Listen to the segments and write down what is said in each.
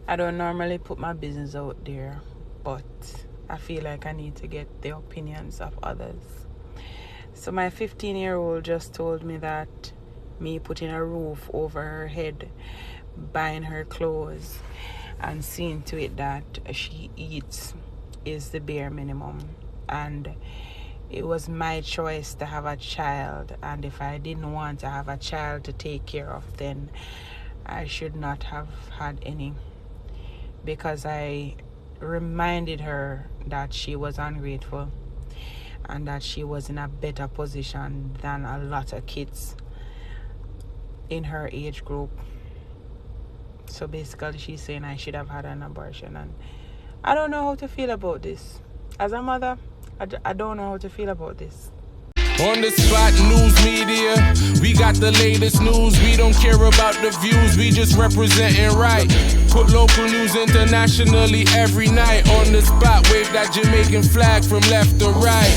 I don't normally put my business out there, but I feel like I need to get the opinions of others. So my 15-year-old just told me that me putting a roof over her head, buying her clothes, and seeing to it that she eats is the bare minimum. And it was my choice to have a child, and if I didn't want to have a child to take care of, then I should not have had any, because I reminded her that she was ungrateful and that she was in a better position than a lot of kids in her age group. So basically she's saying I should have had an abortion, and I don't know how to feel about this. As a mother, I don't know how to feel about this. On the spot news media, we got the latest news. We don't care about the views, we just representing right. Put local news internationally every night. On the spot, wave that Jamaican flag from left to right.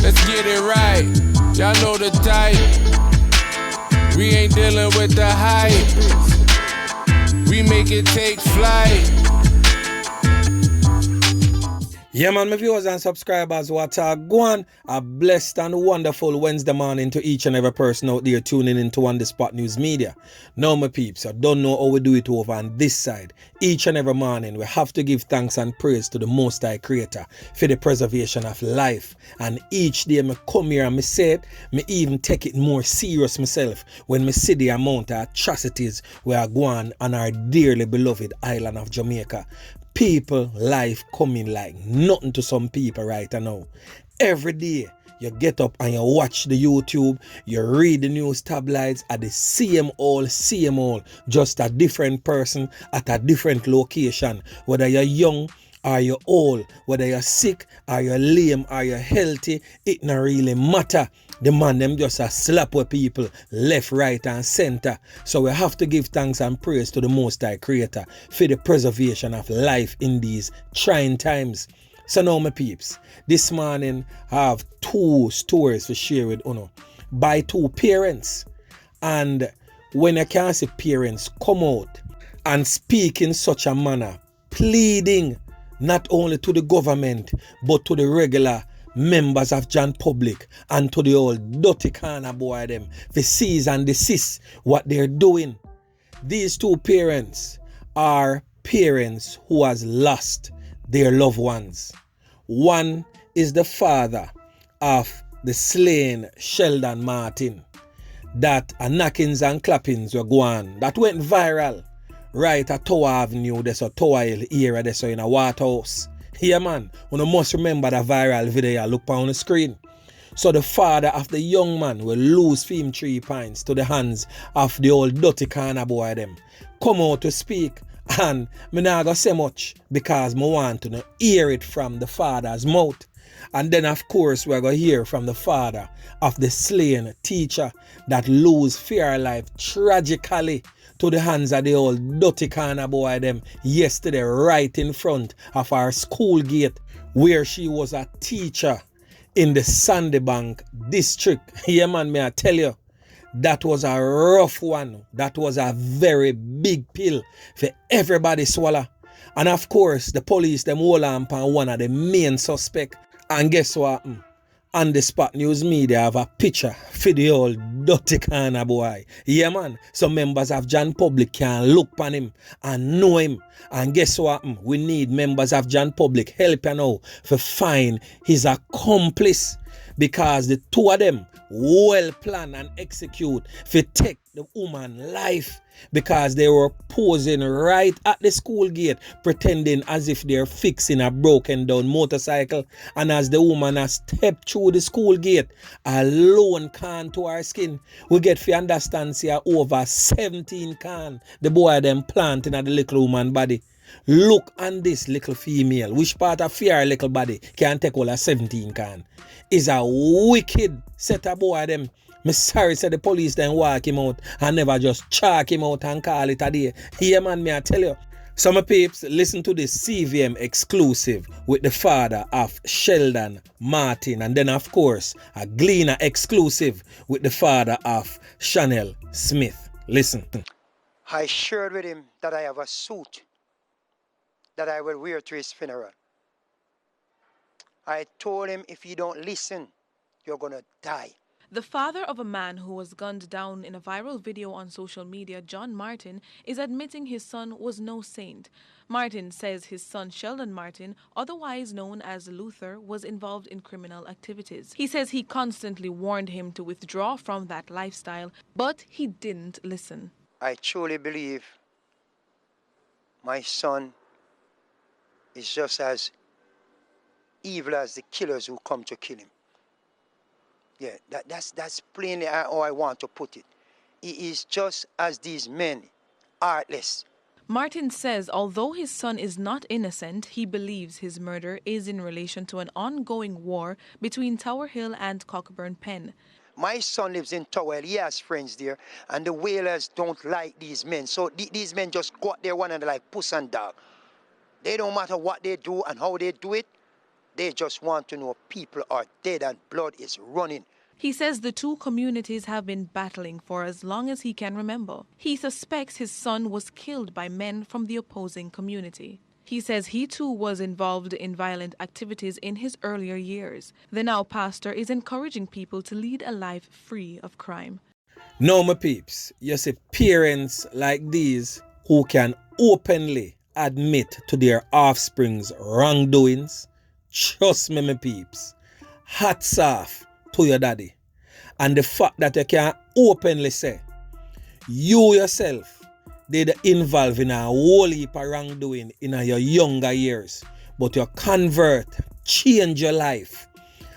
Let's get it right, y'all know the type. We ain't dealing with the hype, we make it take flight. Yeah, man, my viewers and subscribers, what are going? A blessed and wonderful Wednesday morning to each and every person out there tuning into On The Spot News Media. Now, my peeps, I don't know how we do it over on this side. Each and every morning, we have to give thanks and praise to the Most High Creator for the preservation of life. And each day, I come here and I say it, I even take it more serious myself when I see the amount of atrocities we are going on our dearly beloved island of Jamaica. People life coming like nothing to some people right now. Every day you get up and you watch the YouTube, you read the news tabloids at the same all, just a different person at a different location. Whether you're young or you're old, whether you're sick or you're lame or you're healthy, it not really matter. The man them just a slap with people left, right and center. So we have to give thanks and praise to the Most High Creator for the preservation of life in these trying times. So now my peeps, this morning I have two stories to share with you by two parents. And when you can see parents come out and speak in such a manner, pleading not only to the government but to the regular members of John Public and to the old dirty corner boy them for cease and desist what they're doing. These two parents are parents who has lost their loved ones. One is the father of the slain Sheldon Martin, that a knockings and clappings were going, that went viral right at Tower Avenue, there's a Tower Hill area, there's in a Waterhouse. Yeah, man, you must remember the viral video you look on the screen. So the father of the young man will lose him 3 pints to the hands of the old dirty corner boy them. Come out to speak, and me not gonna say much because me want to hear it from the father's mouth. And then of course we're gonna hear from the father of the slain teacher that lose fair life tragically to the hands of the old dirty corner boy them yesterday right in front of our school gate where she was a teacher in the Sandybank district. Yeah, man, may I tell you, that was a rough one. That was a very big pill for everybody swallow. And of course, the police them hold on one of the main suspect. And guess what? On the Spot News Media have a picture for the old dirty corner boy. Yeah, man. Some members of John Public can look upon him and know him. And guess what? We need members of John Public help you now to find his accomplice, because the two of them well plan and execute to take the woman life, because they were posing right at the school gate pretending as if they're fixing a broken down motorcycle, and as the woman has stepped through the school gate alone can to her skin, we get to understand see over 17 can the boy them planting at the little woman body. Look on this little female, which part of fear little body can take all a 17 can. Is a wicked set of boy them. Me sorry say the police then walk him out and never just chalk him out and call it a day. Yeah, man, me I tell you. So my peeps, listen to this CVM exclusive with the father of Sheldon Martin, and then of course a Gleaner exclusive with the father of Chanel Smith. Listen. I shared with him that I have a suit that I will wear to his funeral. I told him, if you don't listen, you're going to die. The father of a man who was gunned down in a viral video on social media, John Martin, is admitting his son was no saint. Martin says his son Sheldon Martin, otherwise known as Luther, was involved in criminal activities. He says he constantly warned him to withdraw from that lifestyle, but he didn't listen. I truly believe my son is just as evil as the killers who come to kill him. Yeah, that's plainly how I want to put it. He is just as these men, heartless. Martin says although his son is not innocent, he believes his murder is in relation to an ongoing war between Tower Hill and Cockburn Pen. My son lives in Tower Hill. He has friends there, and the whalers don't like these men. So these men just go out there one another like puss and dog. They don't matter what they do and how they do it. They just want to know people are dead and blood is running. He says the two communities have been battling for as long as he can remember. He suspects his son was killed by men from the opposing community. He says he too was involved in violent activities in his earlier years. The now pastor is encouraging people to lead a life free of crime. Now, my peeps, you see parents like these who can openly admit to their offspring's wrongdoings. Trust me, my peeps, hats off to your daddy. And the fact that you can openly say, you yourself did involve in a whole heap of wrongdoing in your younger years, but you convert, change your life,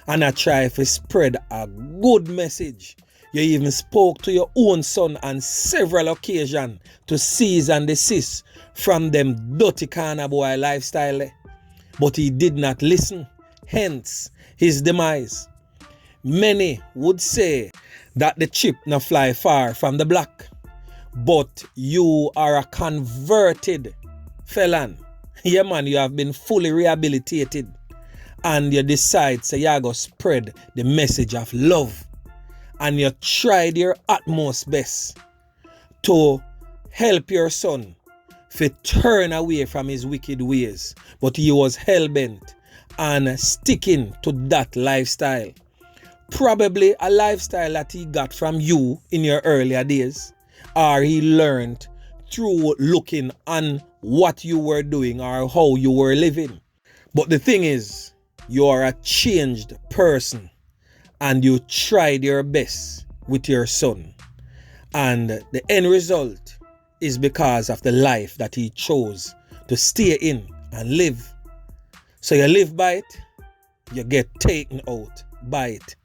and I try to spread a good message. You even spoke to your own son on several occasions to cease and desist from them dirty corner boy lifestyle. But he did not listen, hence his demise. Many would say that the chip no fly far from the block, but you are a converted felon. Yeah man, you have been fully rehabilitated and you decide so you go spread the message of love, and you tried your utmost best to help your son to turn away from his wicked ways, but he was hell-bent and sticking to that lifestyle. Probably a lifestyle that he got from you in your earlier days, or he learned through looking on what you were doing or how you were living. But the thing is, you are a changed person and you tried your best with your son, and the end result is because of the life that he chose to stay in and live. So you live by it, you get taken out by it.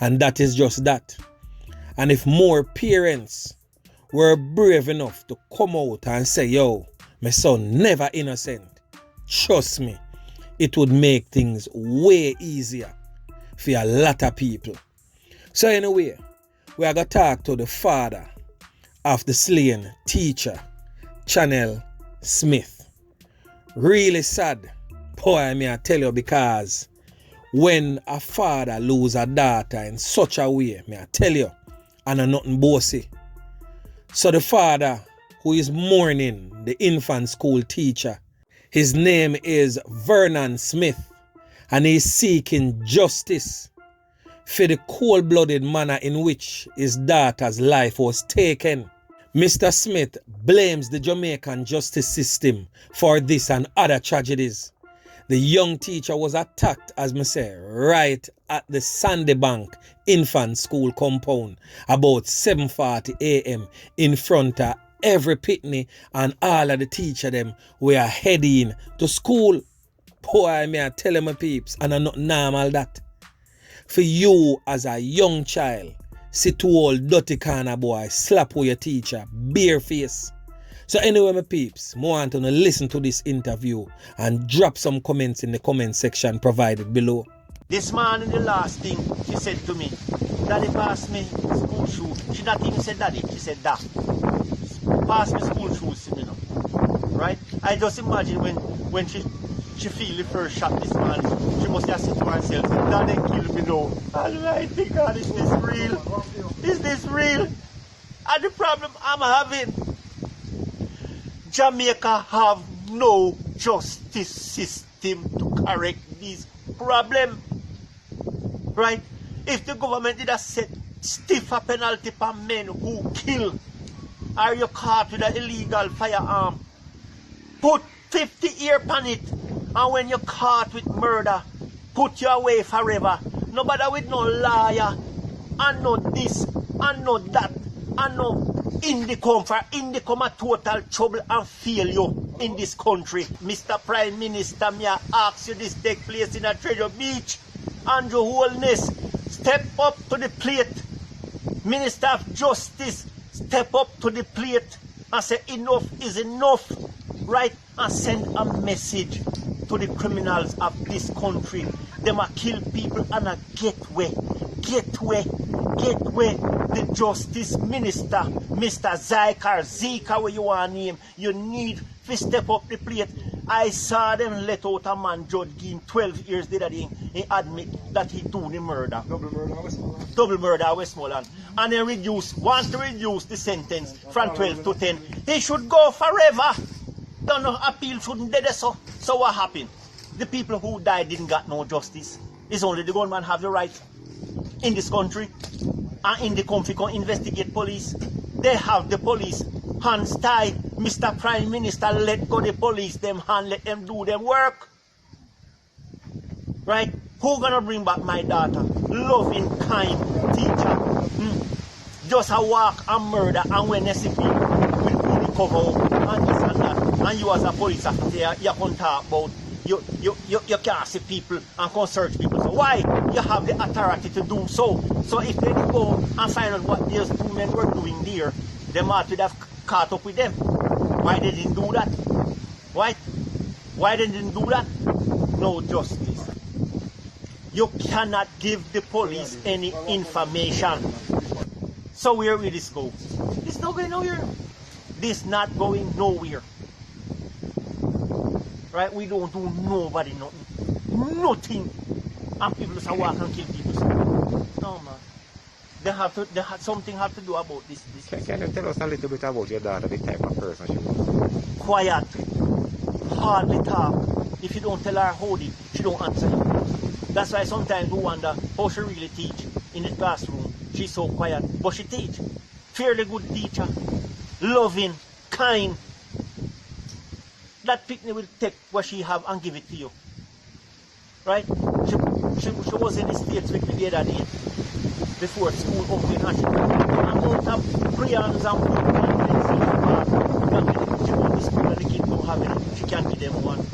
And that is just that. And if more parents were brave enough to come out and say, yo, my son never innocent, trust me, it would make things way easier for a lot of people. So anyway, we are going to talk to the father of the slain teacher, Chanel Smith. Really sad, boy, may I tell you, because when a father lose a daughter in such a way, may I tell you, and a nothing bossy. So the father who is mourning the infant school teacher, his name is Vernon Smith, and he is seeking justice for the cold-blooded manner in which his daughter's life was taken. Mr. Smith blames the Jamaican justice system for this and other tragedies. The young teacher was attacked, as I say, right at the Sandy Bank infant school compound about 7:40 a.m. in front of every pitney, and all of the teacher them were heading to school. Boy, may I tell you, my peeps, and I'm not normal that. For you as a young child, sit to old dirty corner boy, slap with your teacher, bare face. So anyway, my peeps, I want to listen to this interview and drop some comments in the comment section provided below. This morning, the last thing she said to me, Daddy, pass me school shoes. She not even said Daddy, she said that. Pass me school shoes, you know. Right? I just imagine when she feel the first shot this morning, she must have said to herself, Daddy kill me now. Almighty God, is this real? Is this real? And the problem I'm having, Jamaica have no justice system to correct these problems. Right? If the government did a set stiffer penalty for men who kill, or you caught with an illegal firearm, put 50 years on it, and when you're caught with murder, put you away forever. Nobody with no lawyer, and no this, and no that, and no Indicum a total trouble and failure in this country. Mr. Prime Minister, may I ask you this take place in a Treasure Beach? Andrew Holness, step up to the plate. Minister of Justice, step up to the plate and say enough is enough, right? And send a message to the criminals of this country. Them a kill people and a get away. The Justice Minister, Mr. Zika, where you want to name, you need to step up the plate. I saw them let out a man, Judge Ginn, 12 years later, he admit that he do the murder. Double murder at Westmoreland. And they want to reduce the sentence from 12 to 10. He should go forever. Don't know, appeal shouldn't do so. So what happened? The people who died didn't get no justice. It's only the government have the right in this country and in the country can investigate police. They have the police hands tied. Mr. Prime Minister, let go the police them hand, let them do them work. Right? Who gonna bring back my daughter? Loving, kind teacher. Just a walk and murder, and when they see people will fully cover up and this and that. And you as a police officer, you can talk about you can't see people and can search people. So why you have the authority to do so? So if they go and find out what those two men were doing there, they might have caught up with them. Why they didn't do that? Why they didn't do that? No justice. You cannot give the police any information. So where will this go? It's not going nowhere. This not going nowhere. Right? We don't do nobody nothing. Nothing. And people just walk and kill people. No man. Something have to do about this. Can you tell us a little bit about your daughter, the type of person she was? Quiet. Hardly talk. If you don't tell her how it, she don't answer you. That's why sometimes we wonder how she really teach in the classroom. She's so quiet, but she teach. Fairly good teacher. Loving, kind. That picnic will take what she have and give it to you. Right? She was in the States with me the other day before school opened and she amount of crayons and book and pencils. She go to school and the kids don't have it. She can't give them one.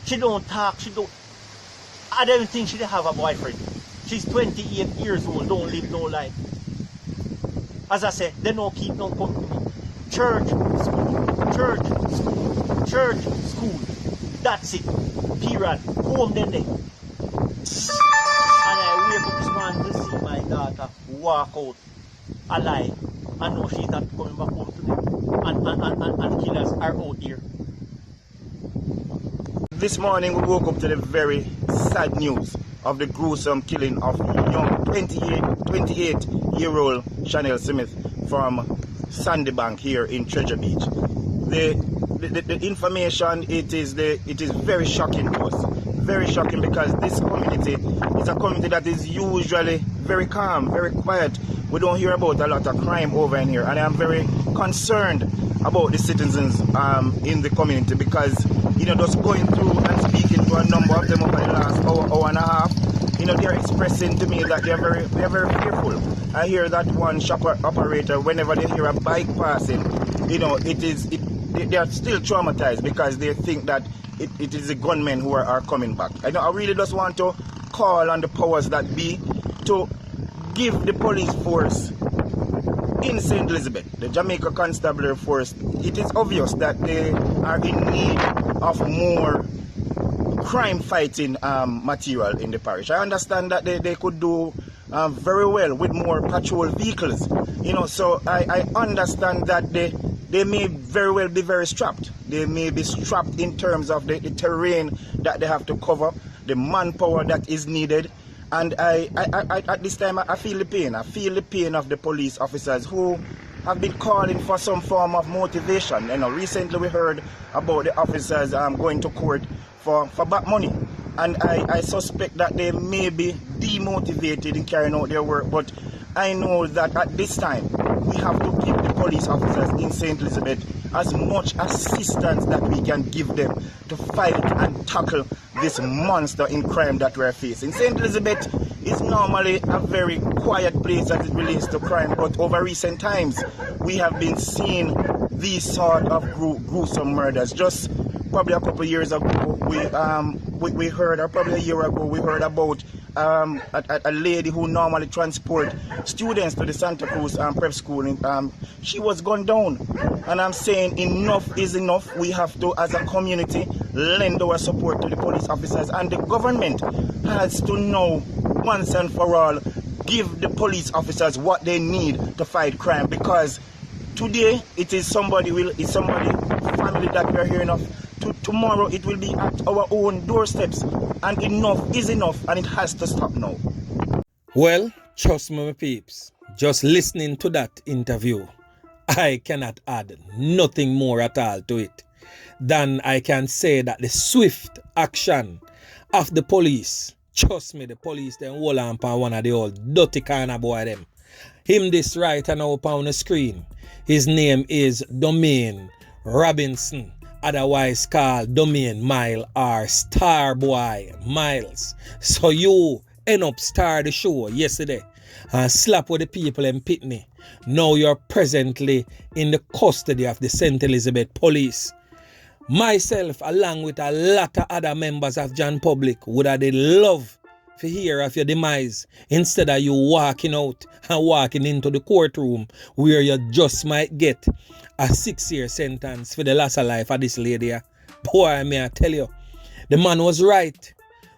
She don't talk, I don't think she have a boyfriend. She's 28 years old, don't live no life. As I said, they don't keep no company. Church, school, church, school, church, school. That's it. Period. Home then day. And I wake up this morning to see my daughter walk out alive. I know she's not coming back home today. And killers are out here. This morning we woke up to the very sad news of the gruesome killing of young 28-year-old Chanel Smith from Sandybank here in Treasure Beach. The information, it is very shocking to us. Very shocking because this community is a community that is usually very calm, very quiet. We don't hear about a lot of crime over in here, and I'm very concerned about the citizens in the community because, just going through and speaking to a number of them over the last hour and a half, they're expressing to me that they're very fearful. I hear that one shop operator, whenever they hear a bike passing, they are still traumatized because they think that it is the gunmen who are coming back. I really just want to call on the powers that be to give the police force in St. Elizabeth, the Jamaica Constabulary Force, it is obvious that they are in need of more crime fighting material in the parish. I understand that they could do very well with more patrol vehicles, so I understand that they may very well be very strapped. They may be strapped in terms of the terrain that they have to cover, the manpower that is needed. And I at this time I feel the pain. I feel the pain of the police officers who have been calling for some form of motivation. You know, recently we heard about the officers going to court for back money. And I suspect that they may be demotivated in carrying out their work. But I know that at this time, we have to give the police officers in St. Elizabeth as much assistance that we can give them to fight and tackle this monster in crime that we're facing. St. Elizabeth is normally a very quiet place as it relates to crime, but over recent times, we have been seeing these sort of gruesome murders. Just probably a couple of years ago, we heard, or probably a year ago, we heard about a lady who normally transport students to the Santa Cruz prep school. She was gunned down. And I'm saying enough is enough. We have to, as a community, lend our support to the police officers. And the government has to know, once and for all, give the police officers what they need to fight crime. Because today, it is somebody family that we are hearing of. Tomorrow it will be at our own doorsteps, and enough is enough, and it has to stop now. Well, trust me, my peeps, just listening to that interview, I cannot add nothing more at all to it than I can say that the swift action of the police, trust me, the police them hold on upon one of the old dirty kind of boy them. Him this right now upon the screen, his name is Domain Robinson, otherwise called Domain Mile or Star Boy Miles. So you end up star the show yesterday and slap with the people in Pitney. Now you're presently in the custody of the St. Elizabeth Police. Myself, along with a lot of other members of John Public, would have love to hear of your demise instead of you walking out and walking into the courtroom where you just might get a 6-year sentence for the loss of life of this lady. Boy, may I tell you, the man was right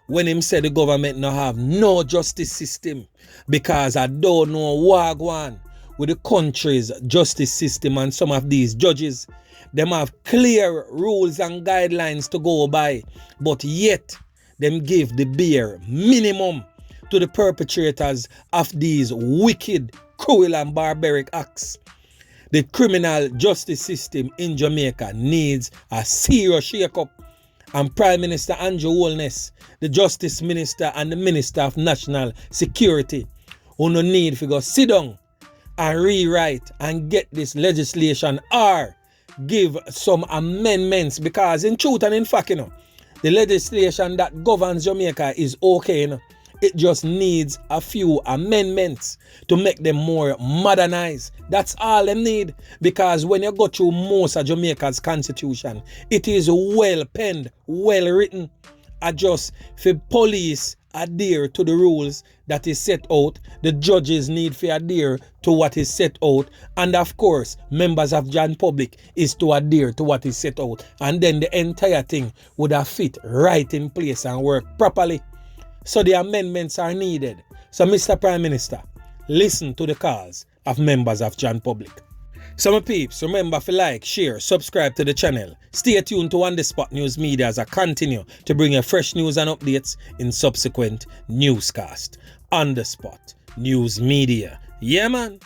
when him said the government no have no justice system, because I don't know what go on with the country's justice system, and some of these judges, them have clear rules and guidelines to go by, but yet them give the bare minimum to the perpetrators of these wicked, cruel and barbaric acts. The criminal justice system in Jamaica needs a serious shake-up, and Prime Minister Andrew Holness, the Justice Minister and the Minister of National Security, who no need to go sit down and rewrite and get this legislation or give some amendments, because in truth and in fact, the legislation that governs Jamaica is okay. It just needs a few amendments to make them more modernized. That's all they need, because when you go through most of Jamaica's constitution, it is well penned, well written. Just for police adhere to the rules that is set out, the judges need to adhere to what is set out, and of course members of John Public is to adhere to what is set out, and then the entire thing would have fit right in place and work properly. So the amendments are needed. So Mr. Prime Minister, listen to the calls of members of John Public. So my peeps, remember to like, share, subscribe to the channel. Stay tuned to On The Spot News Media as I continue to bring you fresh news and updates in subsequent newscast. On The Spot News Media. Yeah, man.